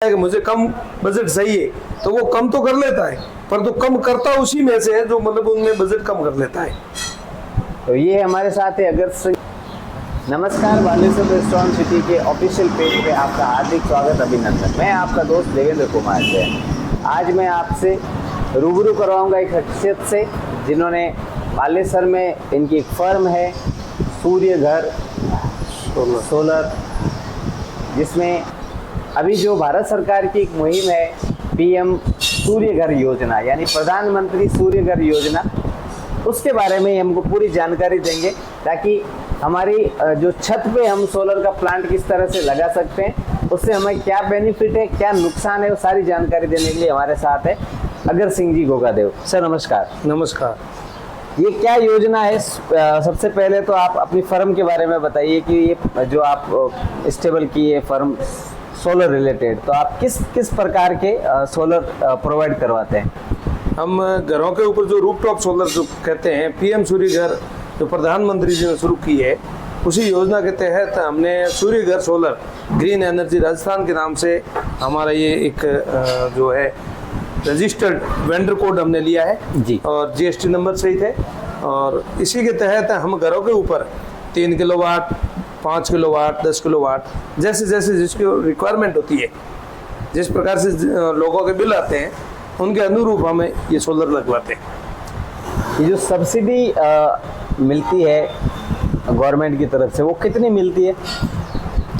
है कि मुझे कम बजट चाहिए तो वो कम तो कर लेता है, पर तो कम करता उसी में से है जो मतलब उनमें बजट कम कर लेता है। तो ये हमारे साथ है अगर सिंह। नमस्कार, बालेश्वर रेस्टोरेंट सिटी के ऑफिशियल पेज पे आपका हार्दिक स्वागत, अभिनंदन। मैं आपका दोस्त देवेंद्र कुमार जैन। आज मैं आपसे रूबरू करवाऊंगा एक शख्सियत से जिन्होंने बालेश्वर में इनकी एक फर्म है सूर्य घर सोलर, जिसमें अभी जो भारत सरकार की एक मुहिम है पीएम सूर्य घर योजना, यानी प्रधानमंत्री सूर्य घर योजना, उसके बारे में हमको पूरी जानकारी देंगे ताकि हमारी जो छत पे हम सोलर का प्लांट किस तरह से लगा सकते हैं, उससे हमें क्या बेनिफिट है, क्या नुकसान है, वो सारी जानकारी देने के लिए हमारे साथ है अगर सिंह जी गोगादेव। सर नमस्कार। नमस्कार। ये क्या योजना है? सबसे पहले तो आप अपनी फर्म के बारे में बताइए कि ये जो आप स्टेबल की है फर्म सोलर रिलेटेड, तो आप किस किस प्रकार के सोलर प्रोवाइड करवाते हैं? हम घरों के ऊपर जो रूफटॉप सोलर जो कहते हैं, पीएम सूर्य घर जो प्रधानमंत्री जी ने शुरू की है, उसी योजना के तहत हमने सूर्य घर सोलर ग्रीन एनर्जी राजस्थान के नाम से हमारा ये एक जो है रजिस्टर्ड वेंडर कोड हमने लिया है जी, और जीएसटी नंबर सहित है। और इसी के तहत हम घरों के ऊपर 3 किलोवाट, 5 किलोवाट, 10 किलोवाट, जैसे जैसे जिसकी रिक्वायरमेंट होती है, जिस प्रकार से लोगों के बिल आते हैं उनके अनुरूप हमें ये सोलर लगवाते हैं। ये जो सब्सिडी मिलती है गवर्नमेंट की तरफ से, वो कितनी मिलती है?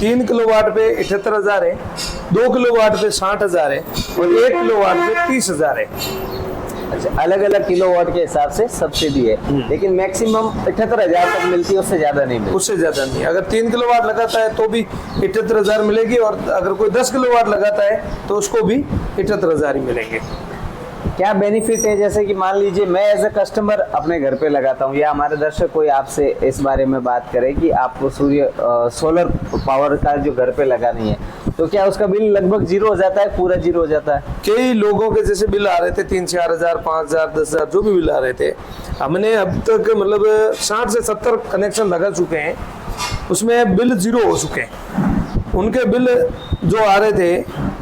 3 किलोवाट पे 78,000 है, 2 किलोवाट पे 60,000 है और 1 किलोवाट पे 30,000 है। अच्छा, अलग अलग किलोवाट के हिसाब से सब्सिडी है, लेकिन मैक्सिमम 78,000 तक मिलती है, उससे ज्यादा नहीं मिलती। उससे ज्यादा नहीं। अगर 3 किलोवाट लगाता है तो भी 78,000 मिलेगी, और अगर कोई 10 किलोवाट लगाता है तो उसको भी 78,000 ही मिलेंगे। क्या बेनिफिट है? जैसे कि मान लीजिए मैं एज ए कस्टमर अपने घर पे लगाता हूँ, या हमारे दर्शक कोई आपसे इस बारे में बात करे कि आपको सूर्य सोलर पावर का जो घर पे लगानी है, तो क्या उसका बिल लगभग जीरो हो जाता है, पूरा जीरो हो जाता है? कई लोगों के जैसे बिल आ रहे थे 3-4,000, 5,000, 10,000 जो भी बिल आ रहे थे, हमने अब तक मतलब 60 से 70 कनेक्शन लगा चुके हैं, उसमें बिल जीरो हो चुके हैं। उनके बिल जो आ रहे थे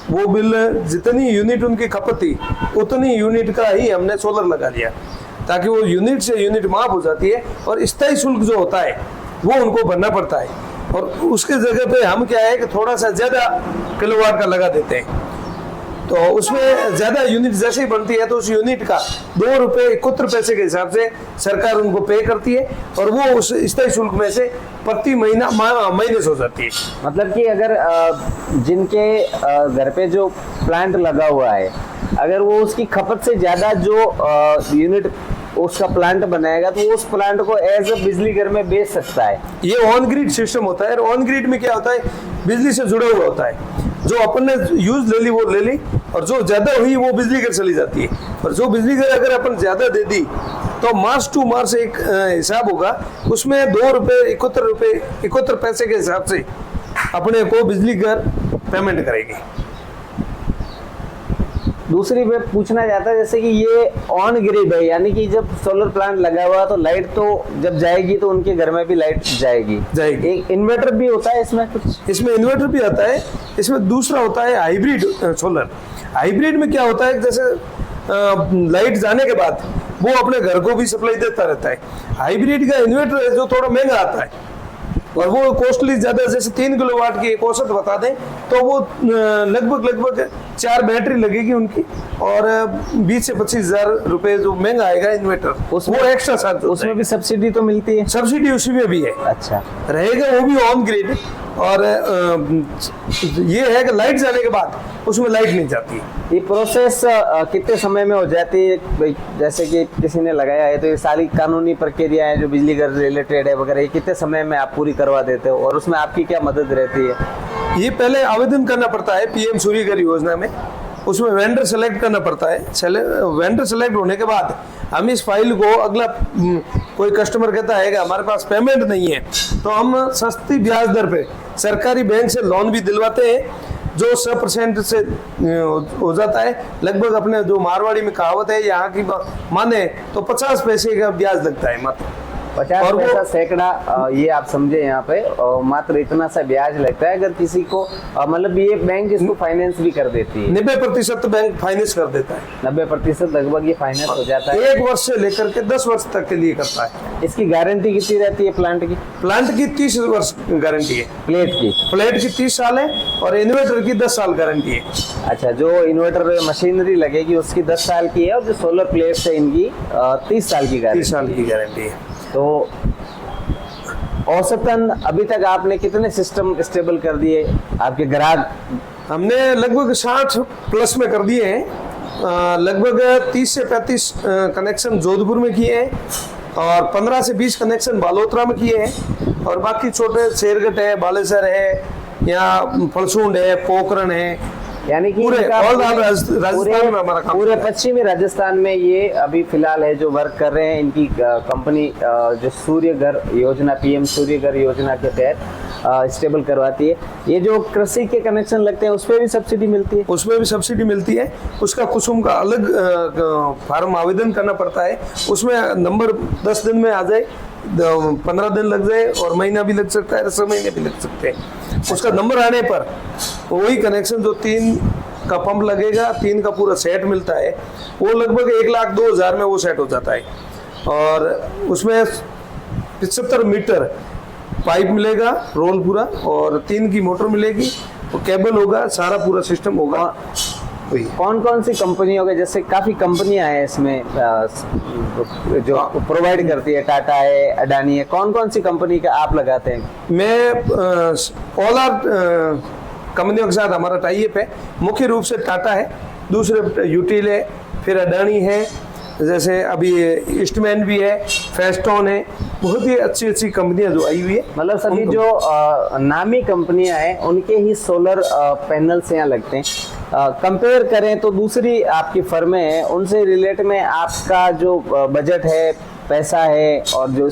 वो बिल जितनी यूनिट उनकी खपत थी उतनी यूनिट का ही हमने सोलर लगा दिया, ताकि वो यूनिट से यूनिट माफ हो जाती है और स्थायी शुल्क जो होता है वो उनको भरना पड़ता है। और उसके जगह पे हम क्या है कि थोड़ा सा ज्यादा किलोवाट का लगा देते हैं, तो उसमें ज्यादा यूनिट जैसे ही बनती है तो उस यूनिट का 2 रुपये 71 पैसे के हिसाब से सरकार उनको पे करती है, और वो उस स्थायी शुल्क में से प्रति महीना माइनस हो जाती है। मतलब कि अगर जिनके घर पे जो प्लांट लगा हुआ है, अगर वो उसकी खपत से ज्यादा जो यूनिट उसका प्लांट बनाएगा, तो उस प्लांट को एज अ बिजली घर में बेच सकता है। ये ऑन ग्रिड सिस्टम होता है, और ऑन ग्रिड में क्या होता है, बिजली से जुड़ा हुआ होता है। जो अपन ने यूज ले ली वो ले ली, और जो ज्यादा हुई वो बिजली घर चली जाती है। और जो बिजली घर अगर अपन ज्यादा दे दी तो मार्च टू मार्च एक हिसाब होगा, उसमें 2 रुपये 71 पैसे के हिसाब से अपने को बिजली घर पेमेंट करेगी। दूसरी मैं पूछना चाहता है, जैसे कि ये ऑन ग्रिड है, यानी कि जब सोलर प्लांट लगा हुआ तो लाइट तो जब जाएगी तो उनके घर में भी लाइट जाएगी। एक इन्वर्टर भी होता है इसमें कुछ? इसमें इन्वर्टर भी आता है। इसमें दूसरा होता है हाइब्रिड सोलर। हाइब्रिड में क्या होता है, जैसे लाइट जाने के बाद वो अपने घर को भी सप्लाई देता रहता है। हाइब्रिड का इन्वर्टर है जो थोड़ा महंगा आता है और वो कॉस्टली ज्यादा, जैसे 3 किलोवाट की एक औसत बता दें तो वो लगभग 4 बैटरी लगेगी उनकी, और 20 से 25,000 रुपए जो महंगा आएगा इन्वर्टर, वो एक्स्ट्रा साथ। उसमें भी सब्सिडी तो मिलती है? सब्सिडी उसी में भी है। अच्छा, रहेगा वो भी ऑन ग्रिड। और ये है कि लाइट जाने के बाद उसमें लाइट नहीं जाती। ये प्रोसेस कितने समय में हो जाती है? जैसे कि किसी ने लगाया है तो ये सारी कानूनी प्रक्रिया है जो बिजली घर रिलेटेड है वगैरह, ये कितने समय में आप पूरी करवा देते हो, और उसमें आपकी क्या मदद रहती है? ये पहले आवेदन करना पड़ता है पीएम सूर्य घर योजना में, उसमें वेंडर सेलेक्ट करना पड़ता है। वेंडर सेलेक्ट होने के बाद हम इस फाइल को अगला कोई कस्टमर कहता है कि हमारे पास पेमेंट नहीं है, तो हम सस्ती ब्याज दर पे सरकारी बैंक से लोन भी दिलवाते हैं, जो 100% से हो जाता है। लगभग अपने जो मारवाड़ी में कहावत है यहाँ की माने तो 50 पैसे का ब्याज लगता है मात्र। 50 और वो- पैसा सैकड़ा, ये आप समझे यहाँ पे, मात्र इतना सा ब्याज लगता है। अगर किसी को मतलब ये बैंक इसको फाइनेंस भी कर देती है, 90% बैंक फाइनेंस कर देता है। 90% लगभग ये फाइनेंस हो जाता है। 1 वर्ष से लेकर के 10 वर्ष तक के लिए करता है। इसकी गारंटी कितनी रहती है प्लांट की? प्लांट की 30 वर्ष गारंटी है, प्लेट की 30 साल है और इन्वर्टर की 10 साल गारंटी है। अच्छा, जो इन्वर्टर मशीनरी लगेगी उसकी 10 साल की है, और जो सोलर प्लेट्स है इनकी 30 साल की 30 गारंटी। साल की गारंटी है। तो औसतन अभी तक आपने कितने सिस्टम स्टेबल कर दिए आपके ग्राहक? हमने लगभग 60 प्लस में कर दिए हैं। लगभग 30 से 35 कनेक्शन जोधपुर में किए हैं और 15 से 20 कनेक्शन बालोतरा में किए हैं, और बाकी छोटे शेरगढ़ है, बालेसर है, या फलसूंड है, पोखरण है, यानी कि पूरे इनका ऑल राजस्थान में हमारा काम पूरे चल रहा है। पश्चिमी राजस्थान में ये अभी फिलहाल है जो वर्क कर रहे हैं। इनकी कंपनी जो सूर्य घर योजना, पीएम सूर्य घर योजना के तहत स्टेबल करवाती है। ये जो कृषि के कनेक्शन लगते हैं उस पर भी सब्सिडी मिलती है? उसमें भी सब्सिडी मिलती है। उसका कुसुम का अलग फार्म आवेदन करना पड़ता है। उसमें नंबर 10 दिन में आ जाए, 15 दिन लग जाए, और महीना भी लग सकता है, 6 महीने भी लग सकते हैं। उसका नंबर आने पर वही कनेक्शन जो 3 का पंप लगेगा, 3 का पूरा सेट मिलता है, वो लगभग 1,02,000 में वो सेट हो जाता है। और उसमें 75 मीटर पाइप मिलेगा रोल पूरा, और 3 की मोटर मिलेगी, वो केबल होगा, सारा पूरा सिस्टम होगा। वही कौन कौन सी कंपनियों के, जैसे काफी कंपनियां हैं इसमें जो प्रोवाइड करती है, टाटा है, अडानी है, कौन कौन सी कंपनी का आप लगाते हैं? मैं ऑल आर कंपनियों के साथ हमारा टाइप है। मुख्य रूप से टाटा है, दूसरे यूटिल है, फिर अडानी है, जैसे अभी ईस्टमैन भी है, फेस्टॉन है, बहुत ही अच्छी अच्छी कंपनियां जो आई हुई है। मतलब सभी जो नामी कंपनियां हैं उनके ही सोलर पैनल्स यहाँ लगते हैं। कंपेयर करें तो दूसरी आपकी फर्में हैं, उनसे रिलेट में आपका जो बजट है, पैसा है, और जो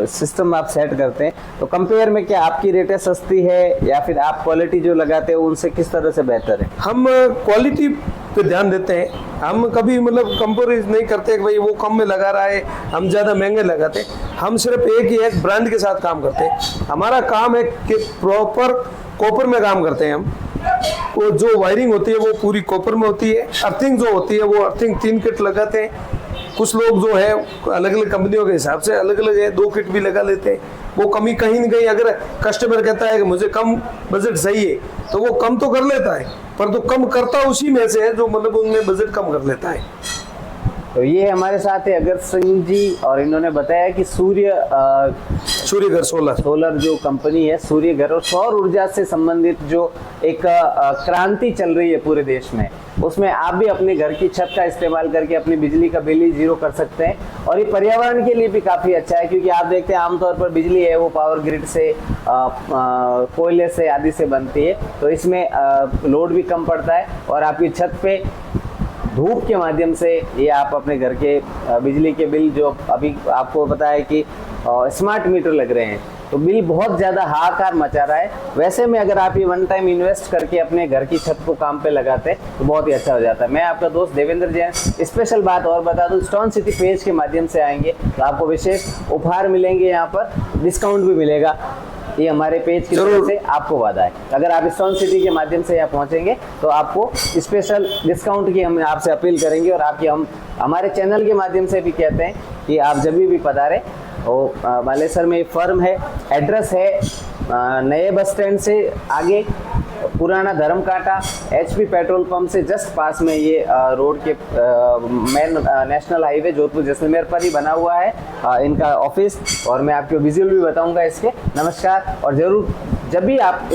सिस्टम आप सेट करते हैं, तो कंपेयर में क्या आपकी रेटें सस्ती है, या फिर आप क्वालिटी जो लगाते हैं उनसे किस तरह से बेहतर है? हम क्वालिटी पे ध्यान देते हैं। हम कभी मतलब कंपेयर नहीं करते कि भाई वो कम में लगा रहा है, हम ज़्यादा महंगे लगाते हैं। हम सिर्फ एक ब्रांड के साथ काम करते हैं। हमारा काम है कि प्रॉपर कॉपर में काम करते हैं हम। वो जो वायरिंग होती है वो पूरी कॉपर में होती है। अर्थिंग जो होती है वो अर्थिंग 3 किट लगाते हैं। कुछ लोग जो है अलग अलग कंपनियों के हिसाब से अलग अलग है, 2 किट भी लगा लेते हैं। वो कमी कहीं न कहीं, अगर कस्टमर कहता है कि मुझे कम बजट सही है, तो वो कम तो कर लेता है, पर तो कम करता उसी में से है जो मतलब उनमें बजट कम कर लेता है। तो ये हमारे साथ है अगस्त सिंह जी, और इन्होंने बताया कि सूर्यघर सोलर जो कंपनी है, सूर्य घर और सौर ऊर्जा से संबंधित जो एक क्रांति चल रही है पूरे देश में, उसमें आप भी अपने घर की छत का इस्तेमाल करके अपनी बिजली का बिल ही 0 कर सकते हैं। और ये पर्यावरण के लिए भी काफ़ी अच्छा है, क्योंकि आप देखते हैं आमतौर पर बिजली है वो पावर ग्रिड से, कोयले से आदि से बनती है, तो इसमें लोड भी कम पड़ता है, और आपकी छत पे धूप के माध्यम से ये आप अपने घर के बिजली के बिल, जो अभी आपको पता है कि स्मार्ट मीटर लग रहे हैं, तो बिल बहुत ज़्यादा हाहाकार मचा रहा है। वैसे में अगर आप ये 1 टाइम इन्वेस्ट करके अपने घर की छत को काम पे लगाते हैं तो बहुत ही अच्छा हो जाता है। मैं आपका दोस्त देवेंद्र जैन। स्पेशल बात और बता दूं, स्टोन सिटी पेज के माध्यम से आएंगे तो आपको विशेष उपहार मिलेंगे, यहाँ पर डिस्काउंट भी मिलेगा। ये हमारे पेज की तरफ से आपको वादा है। अगर आप स्टोन सिटी के माध्यम से यहाँ पहुँचेंगे तो आपको स्पेशल डिस्काउंट की हम आपसे अपील करेंगे, और आपकी हम हमारे चैनल के माध्यम से भी कहते हैं कि आप जब भी पधारें। और बालेसर में फर्म है, एड्रेस है नए बस स्टैंड से आगे, पुराना धर्मकांटा HP पेट्रोल पंप से जस्ट पास में, ये रोड के main national highway Jodhpur Jaisalmer पर ही बना हुआ है इनका ऑफिस। और मैं आपको विजुअल भी बताऊंगा इसके। नमस्कार, और जरूर जब भी आप